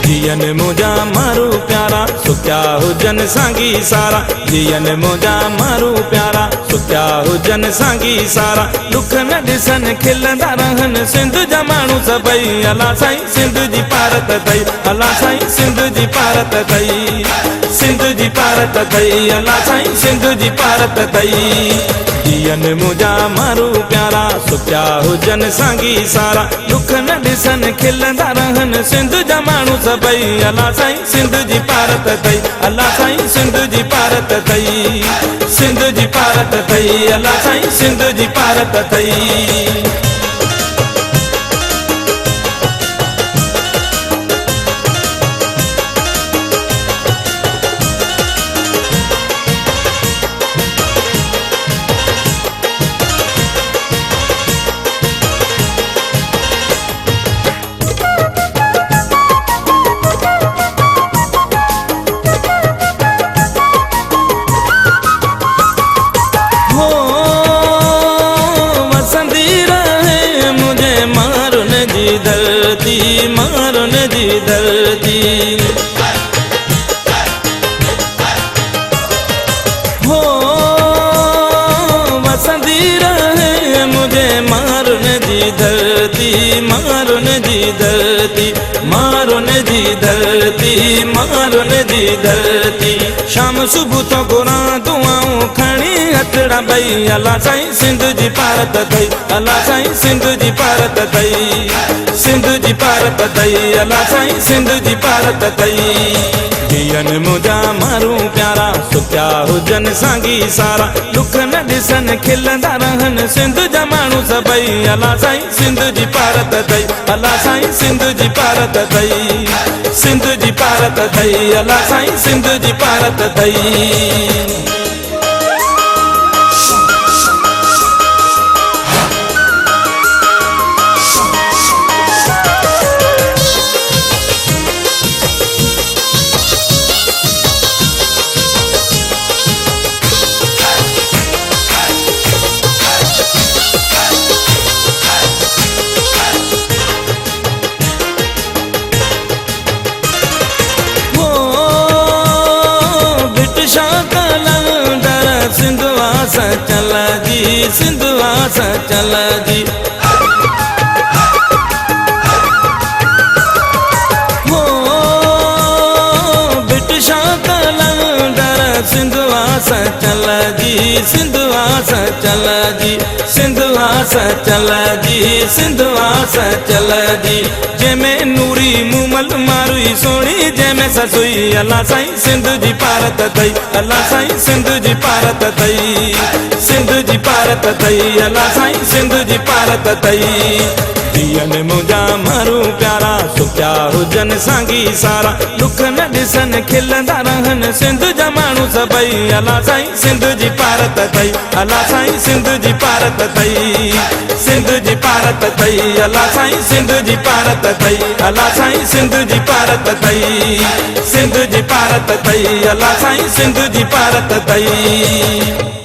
जियन मुझा मारू प्यारा सुख्या हुजन सांगी सारा जियन मुझा मारू प्यारा सुख्या हुजन सांगी सारा दुख न दिसन खिलंदा रहन सिंध जा माण्हू सभई अला साईं सिंध जी पारत अथई अला साईं सिंध जी पारत अथई सिंध जी पारत अथई अला साईं सिंध जी पारत अथई जियन मुझा मारू प्यारा सुख्या हुजन सांगी सारा दुख न दिसन खिलंदा रहन सिंध जा माण्हू सभई अला साईं सिंध जी पारत अथई अला साईं सिंध जी पारत अथई सिंध जी पारत अथई अला साईं सिंध जी पारत अथई मारुन जी धरती हो वसंदी रहे मुझे मारुन जी धरती मारुन जी धरती मारुन जी धरती मारुन जी धरती शाम सुबह तो गुरा दुआऊं खणी हथड़ा भई अला साईं सिंध जी पारत अथई अला साईं सिंध जी पारत अथई सिंध जी पारत अथई अला साईं सिंध जी पारत अथई जियन मुझा मारू प्यारा सुख्या हुजन सांगी सारा दुख न दिसन खिलंदा रहन सिंध जा माण्हू सभई अला साईं सिंध जी पारत अथई अला साईं सिंध जी पारत अथई सिंध जी पारत अथई अला साईं सिंध जी पारत अथई चला जी सिंधुआ सा चला जी हो बिटशा कलंदर सिंधुआ सा चला जी सिंधुआ सा चला जी सिंधुआ सा चला जी सिंधुआ सा चला जी जैमें नूरी मुमल मारुई सोनी जैमें ससुई अला साईं सिंध जी पारत अथई अला साईं सिंध जी पारत अथई सिंध जी पारत अथई अला साईं सिंध जी पारत अथई जियन मुझा मारू प्यारा सुख्या हुजन सांगी सारा दुख न दिसन खिलंदा रहन सिंध जा माण्हू सभई अला साईं सिंध जी पारत अथई अला साईं सिंध जी पारत अथई सिंध जी पारत अथई अला साईं सिंध जी पारत अथई अला साईं सिंध जी पारत अथई सिंध जी पारत अथई अला साईं सिंध जी पारत अथई।